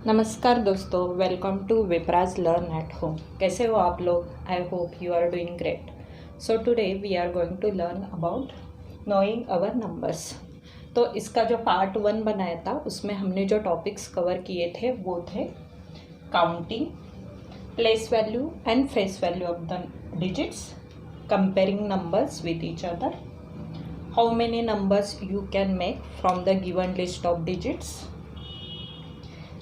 नमस्कार दोस्तों, welcome to Vipraj learn at home. कैसे हो आप लोग? I hope you are doing great. So today we are going to learn about knowing our numbers. तो इसका जो पार्ट 1 बनाया था उसमें हमने जो टॉपिक्स कवर किए थे वो थे counting, place value and face value of the digits, comparing numbers with each other, how many numbers you can make from the given list of digits,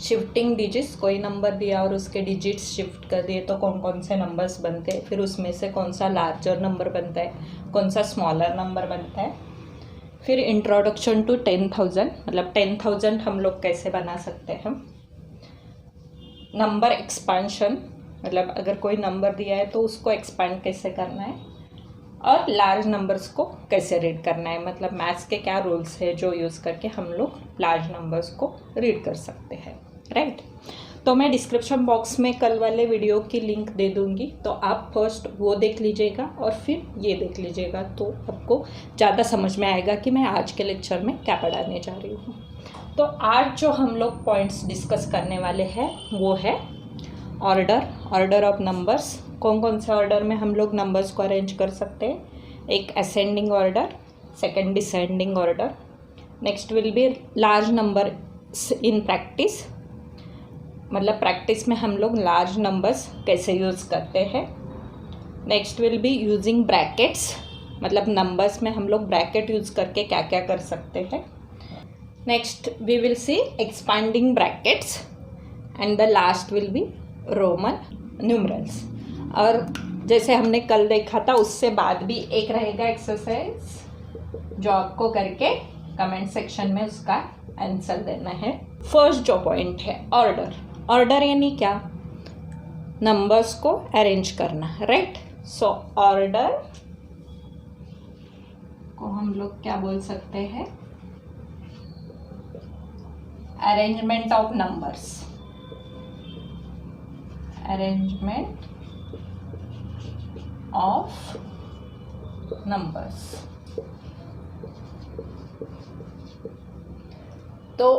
shifting digits, कोई नंबर दिया और उसके digits shift कर दिए तो कौन कौन से नंबर्स बनते हैं, फिर उसमें से कौन सा लार्जर नंबर बनता है, कौन सा स्मॉलर नंबर बनता है। फिर इंट्रोडक्शन टू 10,000, मतलब 10,000 हम लोग कैसे बना सकते हैं। नंबर एक्सपांशन, मतलब अगर कोई नंबर दिया है तो उसको एक्सपांड कैसे करना है, और लार्ज नंबर्स को कैसे रीड करना है, मतलब मैथ्स के क्या रूल्स है जो यूज़ करके हम लोग लार्ज नंबर्स को रीड कर सकते हैं, राइट। तो मैं डिस्क्रिप्शन बॉक्स में कल वाले वीडियो की लिंक दे दूंगी, तो आप फर्स्ट वो देख लीजिएगा और फिर ये देख लीजिएगा, तो आपको ज़्यादा समझ में आएगा कि मैं आज के लेक्चर में क्या पढ़ाने जा रही हूँ। तो आज जो हम लोग पॉइंट्स डिस्कस करने वाले हैं वो है ऑर्डर ऑफ नंबर्स। कौन कौन से ऑर्डर में हम लोग नंबर्स को अरेंज कर सकते हैं। एक ascending order, second descending order. Next will be large number in practice, मतलब प्रैक्टिस में हम लोग लार्ज नंबर्स कैसे यूज़ करते हैं। Next will be using brackets, मतलब नंबर्स में हम लोग ब्रैकेट यूज़ करके क्या क्या कर सकते हैं। Next we will see expanding brackets and the last will be Roman numerals. और जैसे हमने कल देखा था उससे बाद भी एक रहेगा एक्सरसाइज जो आपको करके कमेंट सेक्शन में उसका आंसर देना है। फर्स्ट जो पॉइंट है ऑर्डर यानी क्या, नंबर्स को अरेंज करना, राइट। सो ऑर्डर को हम लोग क्या बोल सकते हैं, arrangement of numbers, arrangement of numbers. तो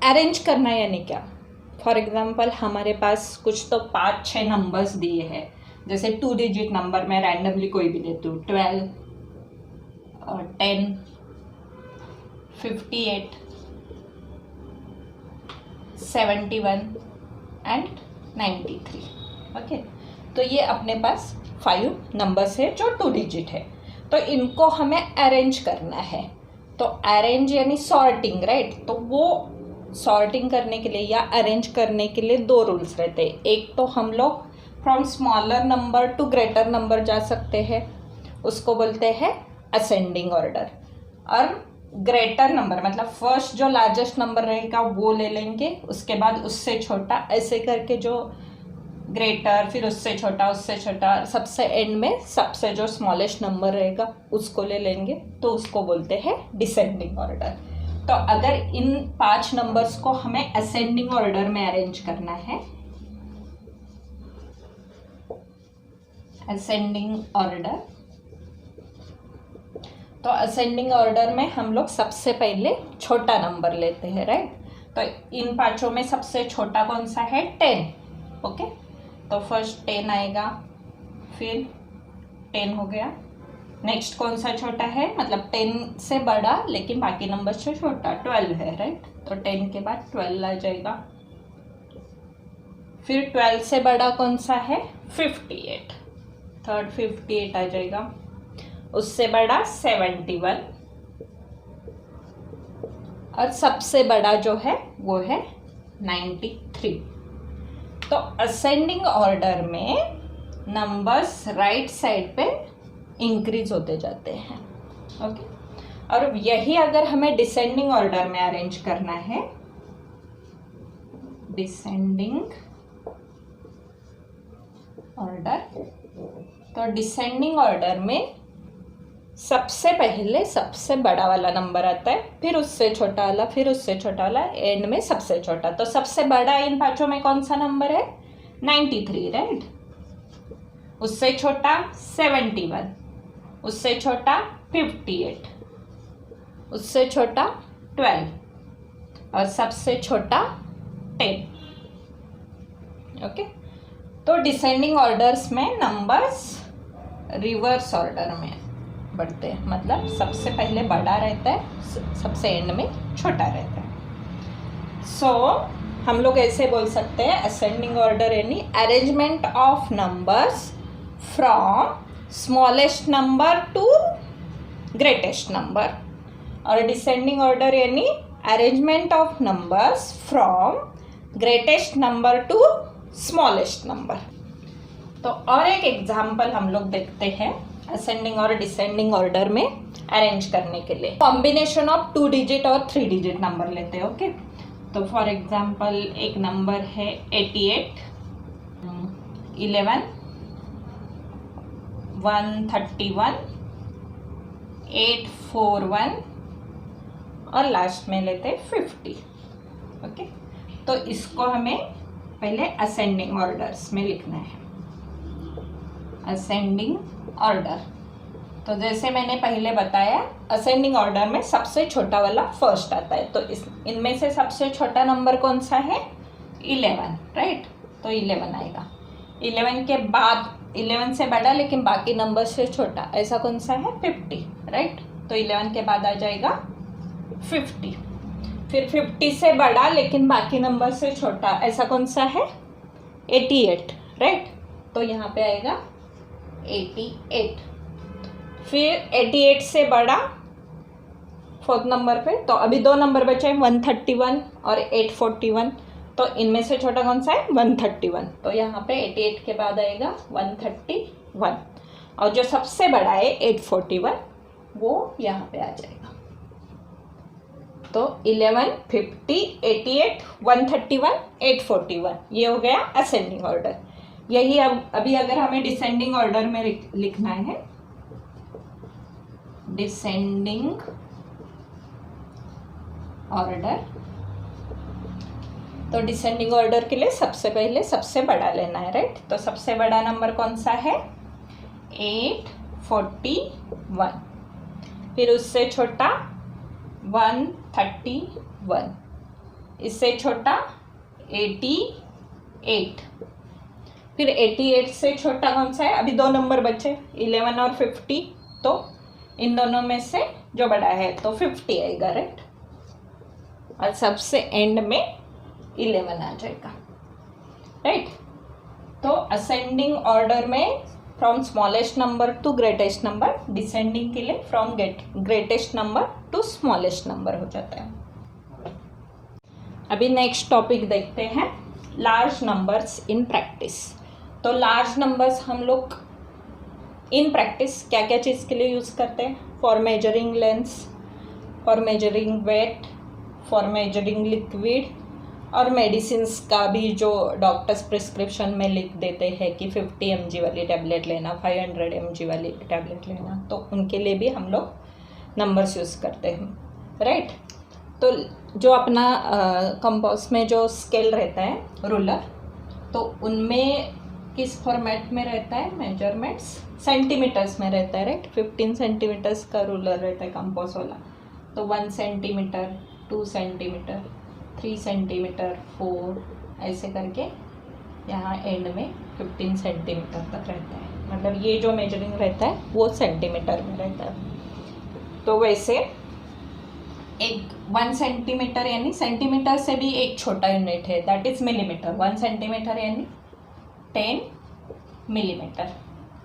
अरेंज करना यानी क्या, फॉर एग्जांपल हमारे पास कुछ तो 5-6 नंबर्स दिए हैं, जैसे 2 डिजिट नंबर में रैंडमली कोई भी लेती हूँ, 12, 10, 58, 71 एंड 93। ओके, तो ये अपने पास 5 नंबर्स है जो 2 डिजिट है, तो इनको हमें अरेंज करना है। तो अरेंज यानी सॉर्टिंग, राइट। तो वो सॉर्टिंग करने के लिए या अरेंज करने के लिए 2 रूल्स रहते हैं। एक तो हम लोग from smaller number two greater number जा सकते हैं, उसको बोलते हैं असेंडिंग ऑर्डर। और ग्रेटर नंबर मतलब फर्स्ट जो लार्जेस्ट नंबर रहेगा वो ले लेंगे, उसके बाद उससे छोटा, ऐसे करके जो ग्रेटर, फिर उससे छोटा, सबसे एंड में सबसे जो स्मॉलेस्ट नंबर रहेगा उसको ले लेंगे, तो उसको बोलते हैं डिसेंडिंग ऑर्डर। तो अगर इन 5 नंबर्स को हमें असेंडिंग ऑर्डर में अरेंज करना है, असेंडिंग ऑर्डर, तो असेंडिंग ऑर्डर में हम लोग सबसे पहले छोटा नंबर लेते हैं, राइट। तो इन 5 में सबसे छोटा कौन सा है, 10। ओके, तो फर्स्ट 10 आएगा, फिर 10 हो गया। नेक्स्ट कौन सा छोटा है, मतलब 10 से बड़ा लेकिन बाकी नंबर से छोटा, 12 है, राइट। तो 10 के बाद 12 आ जाएगा। फिर 12 से बड़ा कौन सा है, 58, थर्ड 58 आ जाएगा। उससे बड़ा 71 और सबसे बड़ा जो है वो है 93। तो असेंडिंग ऑर्डर में नंबर्स राइट साइड पे इंक्रीज होते जाते हैं, ओके। और यही अगर हमें डिसेंडिंग ऑर्डर में अरेंज करना है, डिसेंडिंग ऑर्डर, तो डिसेंडिंग ऑर्डर में सबसे पहले सबसे बड़ा वाला नंबर आता है, फिर उससे छोटा वाला, फिर उससे छोटा वाला, एंड में सबसे छोटा। तो सबसे बड़ा इन 5 में कौन सा नंबर है, 93, राइट। उससे छोटा 71, उससे छोटा 58, उससे छोटा 12 और सबसे छोटा 10। ओके। तो डिसेंडिंग ऑर्डर्स में नंबर्स रिवर्स ऑर्डर में बढ़ते हैं, मतलब सबसे पहले बड़ा रहता है, सबसे एंड में छोटा रहता है। सो हम लोग ऐसे बोल सकते हैं असेंडिंग ऑर्डर यानी arrangement of numbers from smallest number two greatest number, और डिसेंडिंग ऑर्डर यानी arrangement of numbers from greatest number two smallest number. तो और एक एग्जाम्पल हम लोग देखते हैं असेंडिंग और डिसेंडिंग ऑर्डर में अरेंज करने के लिए। कॉम्बिनेशन ऑफ 2 डिजिट और 3 डिजिट नंबर लेते हैं। ओके, तो फॉर एग्जाम्पल एक नंबर है 88, 11, 131, 841 और लास्ट में लेते हैं 50। ओके, तो इसको हमें पहले असेंडिंग ऑर्डर्स में लिखना है। असेंडिंग ऑर्डर, तो जैसे मैंने पहले बताया असेंडिंग ऑर्डर में सबसे छोटा वाला फर्स्ट आता है, तो इनमें से सबसे छोटा नंबर कौन सा है? 11, राइट। तो 11 आएगा। 11 के बाद 11 से बड़ा लेकिन बाकी नंबर से छोटा ऐसा कौन सा है? 50, राइट। तो 11 के बाद आ जाएगा 50। फिर 50 से बड़ा लेकिन बाकी नंबर से छोटा ऐसा कौन सा है? 88, राइट। तो यहाँ पे आएगा 88। फिर 88 से बड़ा फोर्थ नंबर पे, तो अभी 2 नंबर बचे हैं 131 और 841, तो इनमें से छोटा कौन सा है? 131। तो यहाँ पे 88 के बाद आएगा 131, और जो सबसे बड़ा है 841 वो यहाँ पे आ जाएगा। तो 11, 50, 88, 131, 841 ये हो गया असेंडिंग ऑर्डर। यही अब अभी अगर हमें डिसेंडिंग ऑर्डर में लिखना है, डिसेंडिंग ऑर्डर, तो डिसेंडिंग ऑर्डर के लिए सबसे पहले सबसे बड़ा लेना है, राइट। तो सबसे बड़ा नंबर कौन सा है? 841। फिर उससे छोटा 131, इससे छोटा 88, फिर 88 से छोटा कौन सा है? अभी 2 नंबर बचे 11 और 50, तो इन दोनों में से जो बड़ा है तो 50 आएगा, राइट। और सबसे एंड में 11 आ जाएगा, राइट। तो असेंडिंग ऑर्डर में from smallest number two greatest number, descending के लिए from greatest number two smallest number हो जाता है। अभी नेक्स्ट टॉपिक देखते हैं, लार्ज नंबर्स इन प्रैक्टिस। तो लार्ज नंबर्स हम लोग इन प्रैक्टिस क्या क्या चीज़ के लिए यूज़ करते हैं? For measuring lengths, for measuring weight, for measuring liquid, और मेडिसिन्स का भी जो डॉक्टर्स प्रिस्क्रिप्शन में लिख देते हैं कि 50 mg वाली टैबलेट लेना, 500 mg वाली टैबलेट लेना, तो उनके लिए भी हम लोग नंबर्स यूज़ करते हैं, राइट। तो जो अपना कंपास में जो स्केल रहता है, रूलर, तो उनमें किस फॉर्मेट में रहता है मेजरमेंट्स? सेंटीमीटर्स में रहता है, राइट। 15 सेंटीमीटर्स का रूलर रहता है कंपास वाला, तो 1 सेंटीमीटर, 2 सेंटीमीटर, 3 सेंटीमीटर, 4 ऐसे करके यहाँ एंड में 15 सेंटीमीटर तक रहता है। मतलब ये जो मेजरिंग रहता है वो सेंटीमीटर में रहता है। तो वैसे एक 1 सेंटीमीटर यानी सेंटीमीटर से भी एक छोटा यूनिट है, दैट इज मिलीमीटर। 1 सेंटीमीटर यानी 10 मिलीमीटर,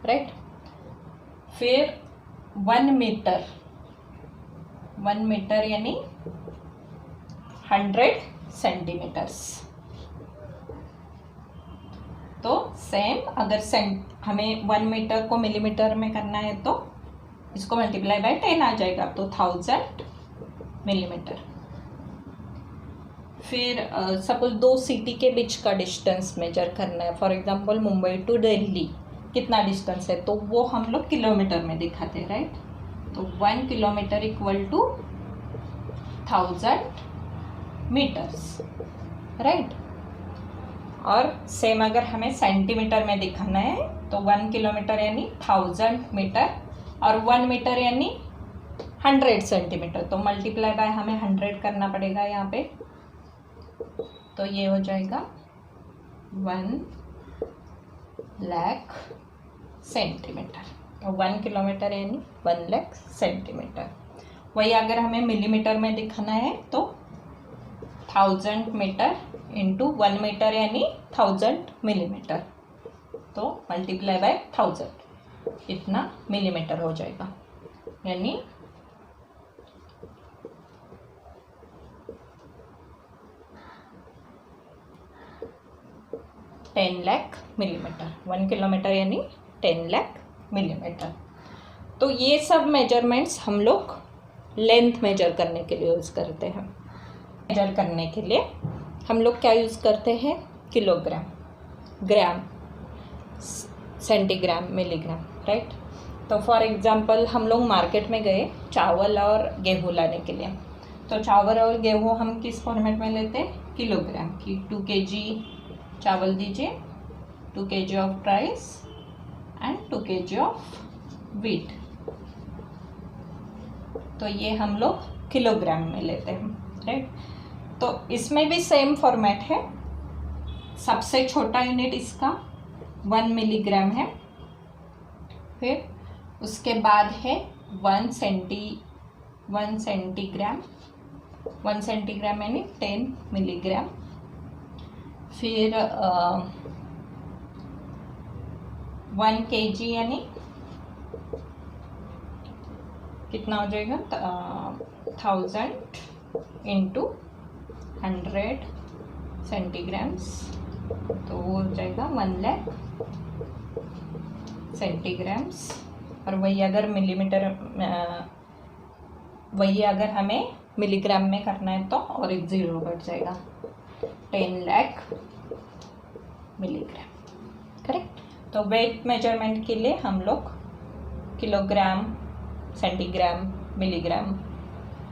राइट। फिर 1 मीटर, 1 मीटर यानी 100 सेंटीमीटर्स। तो सेम अगर हमें 1 मीटर को मिलीमीटर में करना है तो इसको मल्टीप्लाई बाय 10 आ जाएगा, तो 1000 मिलीमीटर। फिर सपोज 2 सिटी के बीच का डिस्टेंस मेजर करना है, for example Mumbai to Delhi कितना डिस्टेंस है, तो वो हम लोग किलोमीटर में दिखाते हैं, राइट। तो 1 kilometre equal to 1000 metres, right. और सेम अगर हमें सेंटीमीटर में दिखाना है तो 1 किलोमीटर यानी 1000 मीटर, और 1 मीटर यानी 100 सेंटीमीटर, तो मल्टीप्लाई बाय हमें 100 करना पड़ेगा यहाँ पे, तो ये हो जाएगा 1,00,000 सेंटीमीटर। तो 1 किलोमीटर यानी 1,00,000 सेंटीमीटर। वही अगर हमें मिलीमीटर में दिखाना है तो 1000 मीटर इंटू 1 मीटर यानी 1000 मिलीमीटर, तो मल्टीप्लाई बाय 1000 इतना मिलीमीटर हो जाएगा, यानी 10,00,000 मिलीमीटर। 1 किलोमीटर यानी 10,00,000 मिलीमीटर। तो ये सब मेजरमेंट्स हम लोग लेंथ मेजर करने के लिए यूज़ करते हैं। मेजर करने के लिए हम लोग क्या यूज़ करते हैं? किलोग्राम, ग्राम, सेंटीग्राम, मिलीग्राम, राइट। तो फॉर एग्जांपल हम लोग मार्केट में गए चावल और गेहूँ लाने के लिए, तो चावल और गेहूँ हम किस फॉर्मेट में लेते हैं? किलोग्राम की। 2 kg चावल दीजिए, 2 kg of rice and 2 kg of wheat, तो ये हम लोग किलोग्राम में लेते हैं, राइट। तो इसमें भी सेम फॉर्मेट है। सबसे छोटा यूनिट इसका 1 मिलीग्राम है, फिर उसके बाद है 1 सेंटीग्राम, 1 सेंटीग्राम यानी 10 मिलीग्राम, फिर 1 kg यानी कितना हो जाएगा? 1000 इंटू 100 सेंटीग्राम्स, तो वो हो जाएगा 1,00,000 सेंटीग्राम्स। और वही अगर हमें मिलीग्राम में करना है तो और एक ज़ीरो बढ़ जाएगा, 10,00,000 मिलीग्राम, करेक्ट। तो वेट मेजरमेंट के लिए हम लोग किलोग्राम, सेंटीग्राम, मिलीग्राम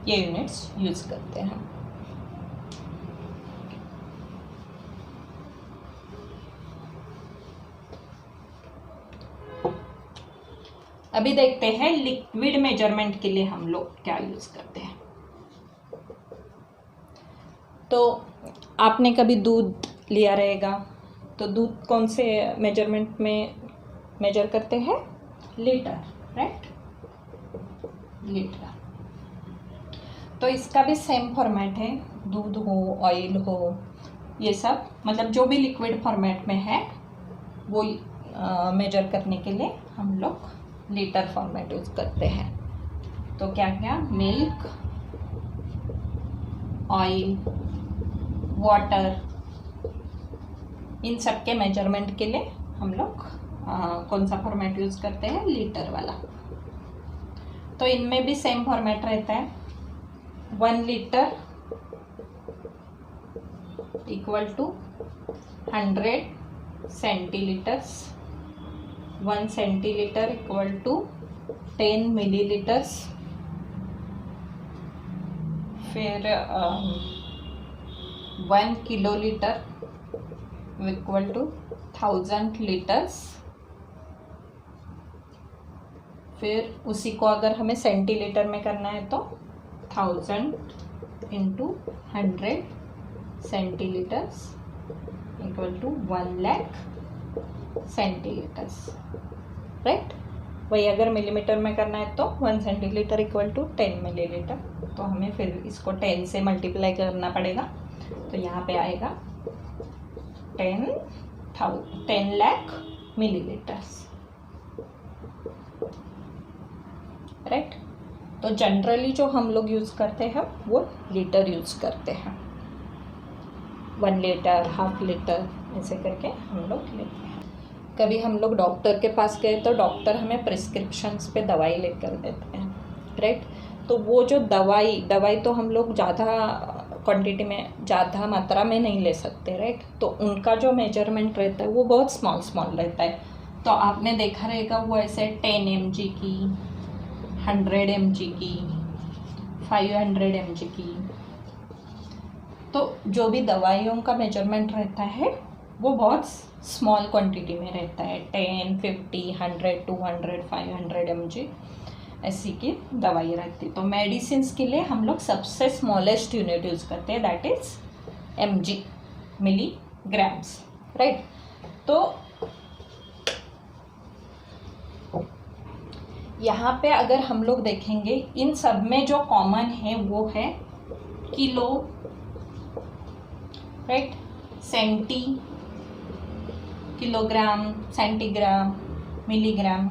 ये यूनिट्स यूज़ करते हैं। अभी देखते हैं लिक्विड मेजरमेंट के लिए हम लोग क्या यूज़ करते हैं। तो आपने कभी दूध लिया रहेगा, तो दूध कौन से मेजरमेंट में मेजर करते हैं? Litre, right, litre. तो इसका भी सेम फॉर्मेट है, दूध हो, ऑयल हो, ये सब मतलब जो भी लिक्विड फॉर्मेट में है वो मेजर करने के लिए हम लोग लीटर फॉर्मेट यूज़ करते हैं। तो क्या क्या? मिल्क, ऑयल, वाटर, इन सब के मेजरमेंट के लिए हम लोग कौन सा फॉर्मेट यूज़ करते हैं? लीटर वाला। तो इनमें भी सेम फॉर्मेट रहता है। 1 litre equal to 100 centilitres, 1 centilitre equal to 10 millilitres, फिर 1 किलोलीटर इक्वल टू 1000 लीटर्स, फिर उसी को अगर हमें सेंटीलीटर में करना है तो 1000 इंटू 100 सेंटीलीटर्स इक्वल टू 1,00,000 सेंटीलीटर्स, राइट। वही अगर मिलीमीटर में करना है तो 1 सेंटीलीटर इक्वल टू 10 मिलीलीटर, तो हमें फिर इसको 10 से मल्टीप्लाई करना पड़ेगा, तो यहाँ पे आएगा 10,00,000 मिलीलीटर्स, राइट। तो जनरली जो हम लोग यूज़ करते हैं वो लीटर यूज़ करते हैं, 1 लीटर, हाफ लीटर ऐसे करके हम लोग लेते हैं। कभी हम लोग डॉक्टर के पास गए तो डॉक्टर हमें प्रिस्क्रिप्शंस पे दवाई लेकर देते हैं, राइट। तो वो जो दवाई तो हम लोग ज़्यादा क्वांटिटी में, ज़्यादा मात्रा में नहीं ले सकते, राइट। तो उनका जो मेजरमेंट रहता है वो बहुत स्मॉल रहता है। तो आपने देखा रहेगा वो ऐसे 10 mg की, 100 mg की, 500 mg की। तो जो भी दवाइयों का मेजरमेंट रहता है वो बहुत स्मॉल क्वांटिटी में रहता है, 10, 50, 100, 200, 500 mg ऐसी की दवाई रहती है। तो मेडिसिन्स के लिए हम लोग सबसे स्मॉलेस्ट यूनिट यूज़ करते हैं, that is mg, milligrams. Right. तो यहाँ पे अगर हम लोग देखेंगे इन सब में जो कॉमन है वो है kilo, right, centi, kilogram, centigram, milligram,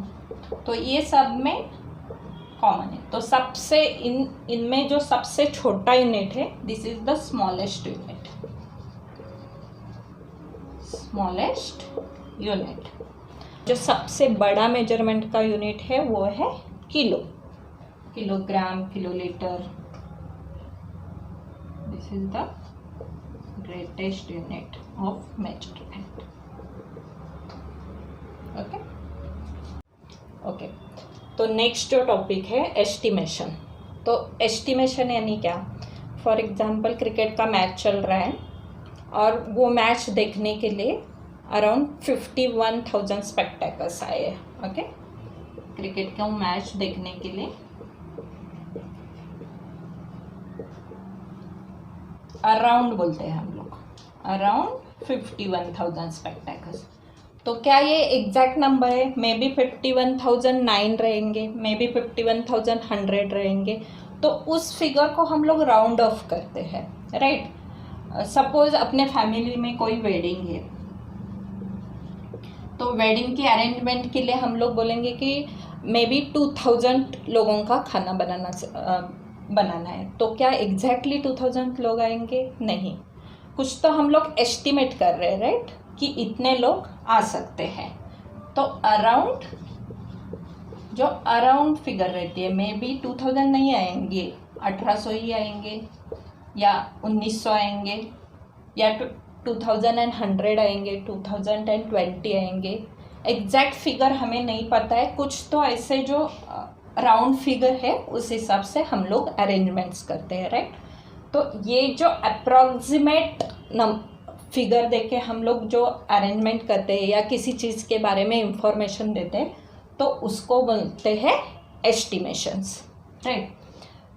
तो ये सब में कॉमन है। तो सबसे इनमें जो सबसे छोटा यूनिट है, this is the smallest unit, smallest unit. जो सबसे बड़ा मेजरमेंट का यूनिट है वो है kilo, kilogram, kilolitre, this is the greatest unit of measurement. Okay, तो नेक्स्ट जो टॉपिक है एस्टिमेशन। तो एस्टिमेशन यानी क्या? फॉर एग्जांपल क्रिकेट का मैच चल रहा है और वो मैच देखने के लिए अराउंड 51,000 स्पेक्टेकल्स आए हैं। ओके, क्रिकेट का मैच देखने के लिए अराउंड बोलते हैं हम लोग, अराउंड 51,000 स्पेक्टेकल्स। तो क्या ये एग्जैक्ट नंबर है? मे बी 51,009 रहेंगे, मे बी 51,100 रहेंगे। तो उस फिगर को हम लोग राउंड ऑफ करते हैं, राइट। सपोज अपने फैमिली में कोई वेडिंग है, तो वेडिंग की अरेंजमेंट के लिए हम लोग बोलेंगे कि मे बी 2,000 लोगों का खाना बनाना है। तो क्या एग्जैक्टली 2,000 लोग आएंगे? नहीं, कुछ तो हम लोग एस्टिमेट कर रहे हैं, राइट, कि इतने लोग आ सकते हैं। तो अराउंड, जो अराउंड फिगर रहती है, मे बी 2,000 नहीं आएंगे, 1,800 ही आएंगे, या 1,900 आएंगे, या 2,100 आएंगे, 2,020 आएंगे। एग्जैक्ट फिगर हमें नहीं पता है, कुछ तो ऐसे जो राउंड फिगर है उस हिसाब से हम लोग अरेंजमेंट्स करते हैं, राइट। तो ये जो अप्रॉक्सीमेट फिगर देके हम लोग जो अरेंजमेंट करते हैं या किसी चीज़ के बारे में इंफॉर्मेशन देते हैं, तो उसको बोलते हैं एस्टिमेशंस, राइट।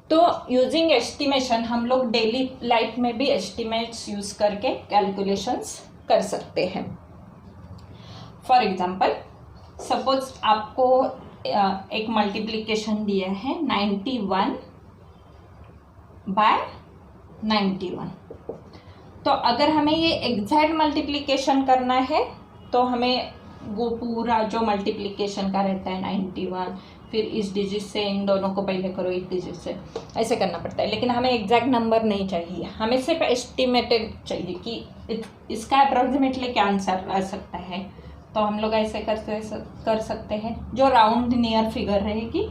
तो यूजिंग एस्टिमेशन हम लोग डेली लाइफ में भी एस्टिमेट्स यूज़ करके कैलकुलेशंस कर सकते हैं। फॉर एग्जांपल, सपोज आपको एक मल्टीप्लिकेशन दिया है 91 बाय 91। तो अगर हमें ये एग्जैक्ट मल्टीप्लिकेशन करना है तो हमें वो पूरा जो मल्टीप्लिकेशन का रहता है 91, फिर इस डिजिट से इन दोनों को पहले करो, इस डिजिट से, ऐसे करना पड़ता है। लेकिन हमें एग्जैक्ट नंबर नहीं चाहिए, हमें सिर्फ एस्टिमेटेड चाहिए कि इसका अप्रॉक्सीमेटली क्या आंसर आ सकता है। तो हम लोग ऐसे कर सकते हैं, जो राउंड नियर फिगर रहेगी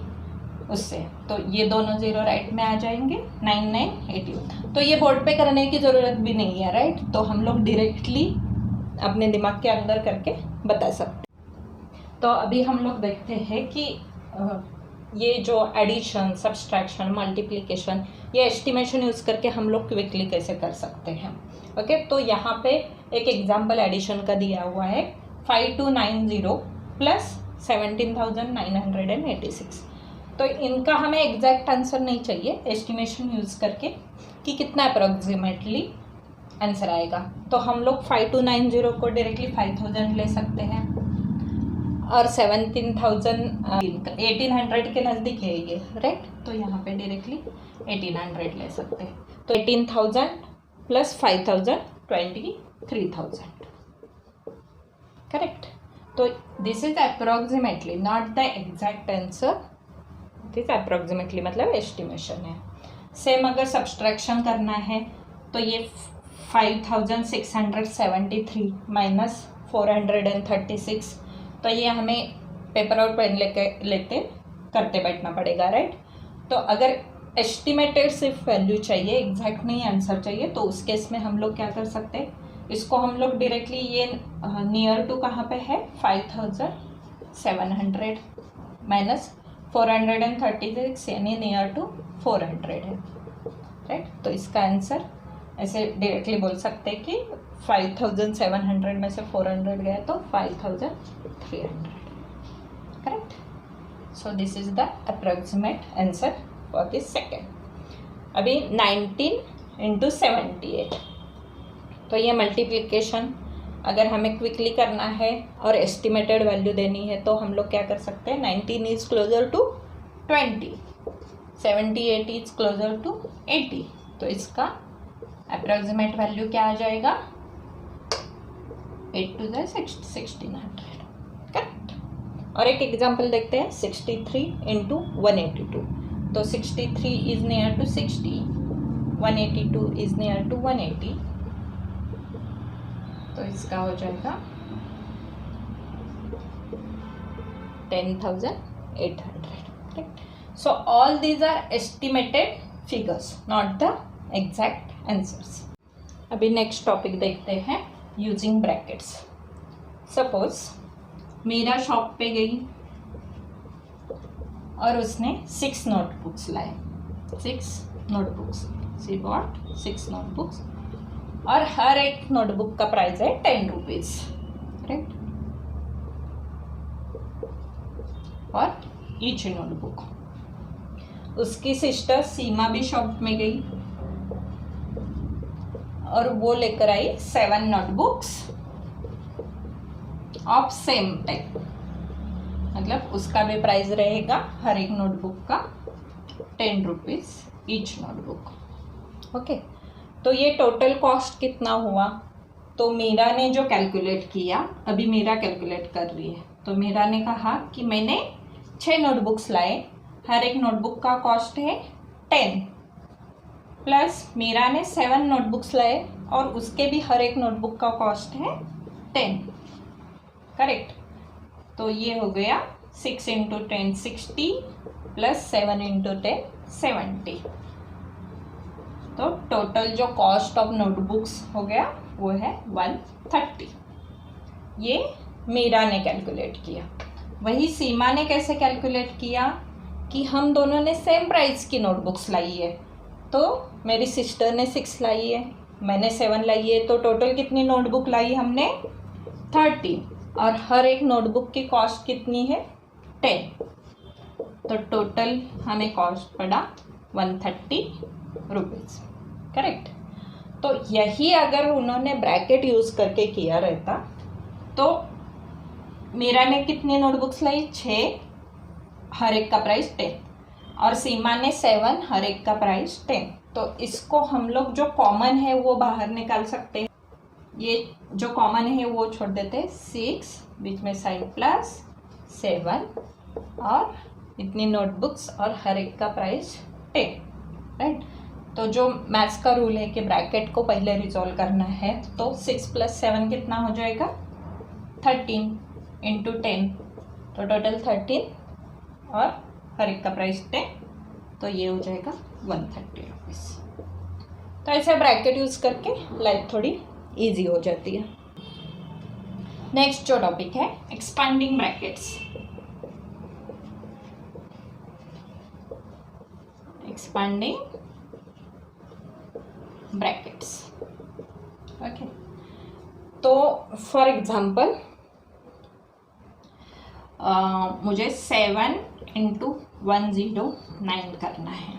उससे। तो ये दोनों जीरो राइट में आ जाएंगे, 9981। तो ये बोर्ड पे करने की ज़रूरत भी नहीं है, राइट। तो हम लोग डायरेक्टली अपने दिमाग के अंदर करके बता सकते हैं। तो अभी हम लोग देखते हैं कि ये जो एडिशन, सब्सट्रैक्शन, मल्टीप्लिकेशन, ये एस्टिमेशन यूज़ करके हम लोग क्विकली कैसे कर सकते हैं। ओके, तो यहाँ पे एक एग्जाम्पल एडिशन का दिया हुआ है, 5290 प्लस 17,986। तो इनका हमें एग्जैक्ट आंसर नहीं चाहिए, एस्टिमेशन यूज़ करके कि कितना अप्रॉक्सीमेटली आंसर आएगा। तो हम लोग 5290 को डायरेक्टली 5,000 ले सकते हैं, और 1800 के नज़दीक है ये, राइट। तो यहाँ पे डायरेक्टली 1800 ले सकते हैं। तो 18,000 प्लस 5,000 23,000, करेक्ट। तो this is approximately, not the exact answer, this approximately मतलब एस्टिमेशन है। सेम अगर सब्सट्रैक्शन करना है तो ये 5,673 माइनस 436, तो ये हमें पेपर और पेन लेते करते बैठना पड़ेगा, राइट। तो अगर एस्टिमेटेड सिर्फ वैल्यू चाहिए, एग्जैक्ट नहीं आंसर चाहिए, तो उस केस में हम लोग क्या कर सकते हैं, इसको हम लोग डायरेक्टली, ये नियर टू कहाँ पे है, 5,700 माइनस 436 यानी नियर टू 400 है, राइट। तो इसका आंसर ऐसे डायरेक्टली बोल सकते हैं कि 5,700 में से 400 गया तो 5,300, correct. So this is the approximate answer for this second. अभी 19 × 78, तो ये मल्टीप्लिकेशन अगर हमें क्विकली करना है और एस्टिमेटेड वैल्यू देनी है तो हम लोग क्या कर सकते हैं, 19 is closer to 20, 78 is closer to 80, तो इसका अप्रोक्सीमेट वैल्यू क्या आ जाएगा, 8 to the 1600, करेक्ट। और एक एग्जांपल देखते हैं, 63 इंटू 182, तो 63 is near to 60, 182 is near to 180, तो इसका हो जाएगा 10,800, so all these are estimated figures, not the exact answers. अभी नेक्स्ट टॉपिक देखते हैं, using brackets. Suppose Meera shop पे गई और उसने 6 नोटबुक्स लाए, 6 नोटबुक्स, शी बॉट 6 नोटबुक्स, और हर एक नोटबुक का प्राइस है 10 रुपीज, करेक्ट, और ईच नोटबुक। उसकी सिस्टर सीमा भी शॉप में गई और वो लेकर आई 7 नोटबुक्स ऑफ सेम टाइप, मतलब उसका भी प्राइस रहेगा हर एक नोटबुक का 10 रुपीज ईच नोटबुक। ओके, तो ये टोटल कॉस्ट कितना हुआ, तो मीरा ने जो कैलकुलेट किया, अभी मीरा कैलकुलेट कर रही है, तो मीरा ने कहा कि मैंने 6 नोटबुक्स लाए, हर एक नोटबुक का कॉस्ट है 10, प्लस मीरा ने 7 नोटबुक्स लाए और उसके भी हर एक नोटबुक का कॉस्ट है 10, करेक्ट। तो ये हो गया 6 इंटू 10 60 प्लस 7 इंटू 10 70, तो टोटल जो कॉस्ट ऑफ नोटबुक्स हो गया वो है 130। ये मीरा ने कैलकुलेट किया। वही सीमा ने कैसे कैलकुलेट किया कि हम दोनों ने सेम प्राइस की नोटबुक्स लाई है, तो मेरी सिस्टर ने 6 लाई है, मैंने 7 लाई है, तो टोटल कितनी नोटबुक लाई हमने 30, और हर एक नोटबुक की कॉस्ट कितनी है 10, तो टोटल हमें कॉस्ट पड़ा 130 रुपीज़, करेक्ट। तो यही अगर उन्होंने ब्रैकेट यूज़ करके किया रहता तो मीरा ने कितनी नोटबुक्स लाई 6, हर एक का प्राइस 10, और सीमा ने 7, हर एक का प्राइस 10, तो इसको हम लोग जो कॉमन है वो बाहर निकाल सकते हैं। ये जो कॉमन है वो छोड़ देते हैं, 6 बीच में साइन प्लस 7 और इतनी नोटबुक्स और हर एक का प्राइस 10, राइट। तो जो मैथ्स का रूल है कि ब्रैकेट को पहले रिजॉल्व करना है, तो 6 प्लस 7 कितना हो जाएगा 13 इंटू 10, तो टोटल 13 और हर एक का प्राइस 10, तो ये हो जाएगा 130 रुपीज़। तो ऐसे ब्रैकेट यूज़ करके लाइफ थोड़ी इजी हो जाती है। नेक्स्ट जो टॉपिक है, expanding brackets. Expanding brackets, okay. तो फॉर एग्जांपल मुझे 7 इंटू 109 करना है,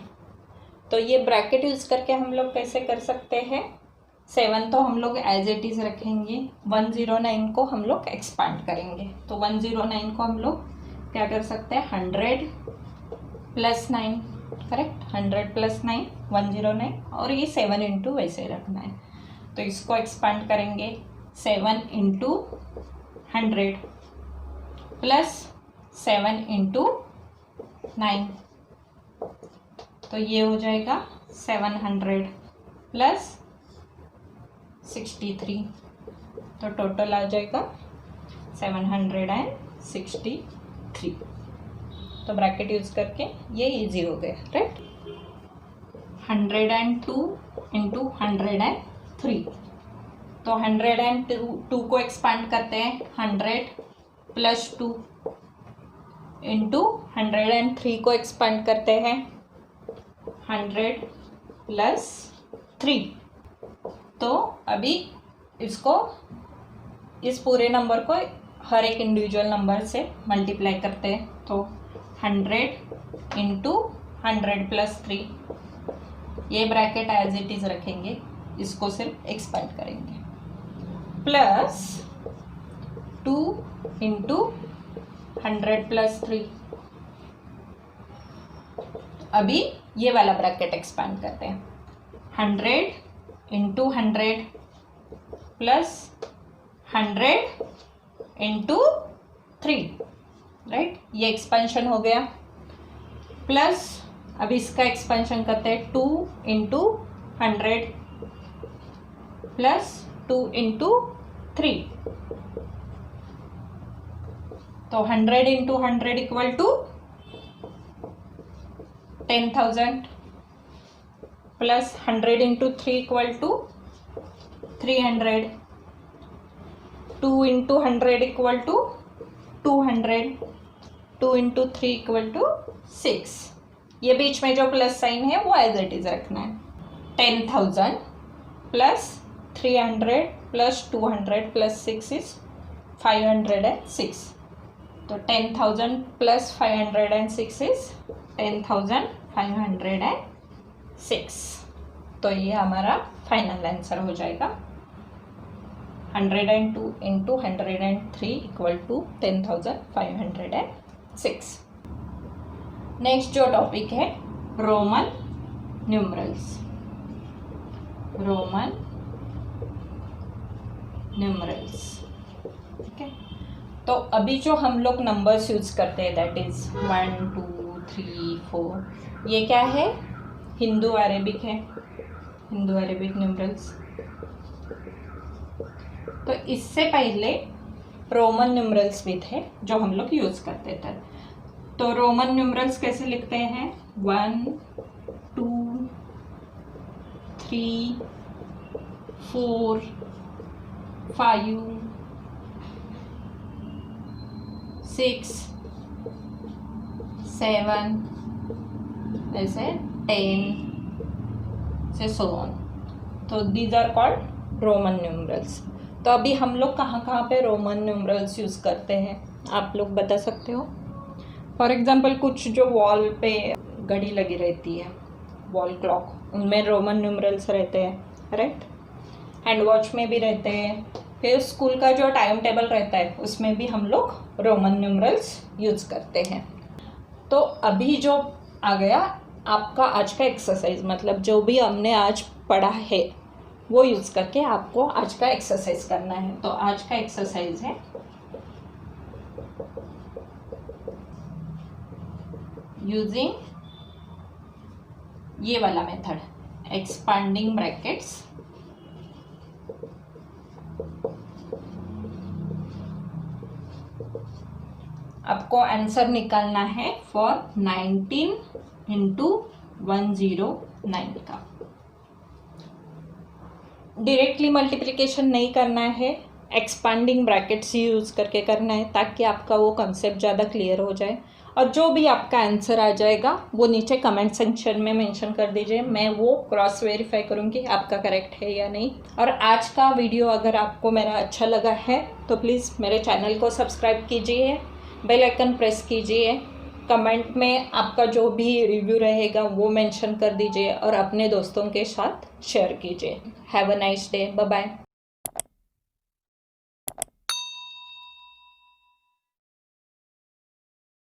तो ये ब्रैकेट यूज़ करके हम लोग कैसे कर सकते हैं, 7 तो हम लोग एज इट इज़ रखेंगे, 109 को हम लोग एक्सपांड करेंगे, तो 109 को हम लोग क्या कर सकते हैं 100 प्लस 9, करेक्ट, 100 प्लस 9 109, और ये 7 इंटू वैसे रखना है, तो इसको एक्सपांड करेंगे 7 इंटू 100 प्लस 7 इंटू 9, तो ये हो जाएगा 700 प्लस 63, तो टोटल आ जाएगा 763। तो ब्रैकेट यूज़ करके ये इजी हो गया, राइट। 102 इंटू 103, तो 102 को एक्सपांड करते हैं 100 प्लस 2 इंटू 103 को एक्सपांड करते हैं 100 प्लस 3, तो अभी इसको, इस पूरे नंबर को हर एक इंडिविजुअल नंबर से मल्टीप्लाई करते हैं, तो 100 इंटू 100 प्लस 3, ये ब्रैकेट एज इट इज़ रखेंगे, इसको सिर्फ एक्सपांड करेंगे, प्लस 2 इंटू 100 प्लस 3। अभी ये वाला ब्रैकेट एक्सपांड करते हैं, 100 इंटू 100 प्लस 100 इंटू 3, राइट, ये एक्सपेंशन हो गया। प्लस अब इसका एक्सपेंशन करते हैं, 2 इंटू 100 प्लस 2 इंटू 3, तो 100 into 100 equal to 10,000 plus 100 into 3 equal to 300, 2 into 100 equal to 200, 2 into 3 equal to 6। ये बीच में जो प्लस साइन है वो एज इट इज रखना है। 10,000 प्लस 300 प्लस 200 प्लस 6 इज 506, तो 10,000 प्लस 506 इज 10,506। तो ये हमारा फाइनल आंसर हो जाएगा। 102 इंटू 103 इक्वल टू 10,506। नेक्स्ट जो टॉपिक है रोमन न्यूमरल्स। रोमन न्यूमरल्स, ठीक है। तो अभी जो हम लोग नंबर्स यूज करते हैं दैट इज 1 2 3 4, ये क्या है, हिंदू अरेबिक है, हिंदू अरेबिक न्यूमरल्स। तो इससे पहले रोमन न्यूमरल्स भी थे जो हम लोग यूज करते थे। तो रोमन न्यूमरल्स कैसे लिखते हैं, 1 2 3 4 5 6 7 ऐसे 10 से so on। तो these are called Roman numerals. तो अभी हम लोग कहाँ कहाँ पे रोमन न्यूमरल्स यूज़ करते हैं, आप लोग बता सकते हो। फॉर एग्जांपल कुछ जो वॉल पे घड़ी लगी रहती है, वॉल क्लॉक, उनमें रोमन न्यूमरल्स रहते हैं, राइट। हैंड वॉच में भी रहते हैं। फिर स्कूल का जो टाइम टेबल रहता है उसमें भी हम लोग रोमन न्यूमरल्स यूज़ करते हैं। तो अभी जो आ गया आपका आज का एक्सरसाइज, मतलब जो भी हमने आज पढ़ा है वो यूज़ करके आपको आज का एक्सरसाइज करना है। तो आज का एक्सरसाइज है यूजिंग ये वाला मेथड, एक्सपांडिंग ब्रैकेट्स। आपको आंसर निकालना है फॉर 19 इंटू 109 का। डायरेक्टली मल्टीप्लिकेशन नहीं करना है, एक्सपांडिंग ब्रैकेट्स यूज़ करके करना है ताकि आपका वो कंसेप्ट ज़्यादा क्लियर हो जाए। और जो भी आपका आंसर आ जाएगा वो नीचे कमेंट सेक्शन में मेंशन कर दीजिए, मैं वो क्रॉस वेरीफाई करूँगी आपका करेक्ट है या नहीं। और आज का वीडियो अगर आपको मेरा अच्छा लगा है तो प्लीज़ मेरे चैनल को सब्सक्राइब कीजिए, बेल आइकन प्रेस कीजिए, कमेंट में आपका जो भी रिव्यू रहेगा वो मेंशन कर दीजिए और अपने दोस्तों के साथ शेयर कीजिए। Have a nice day, bye bye.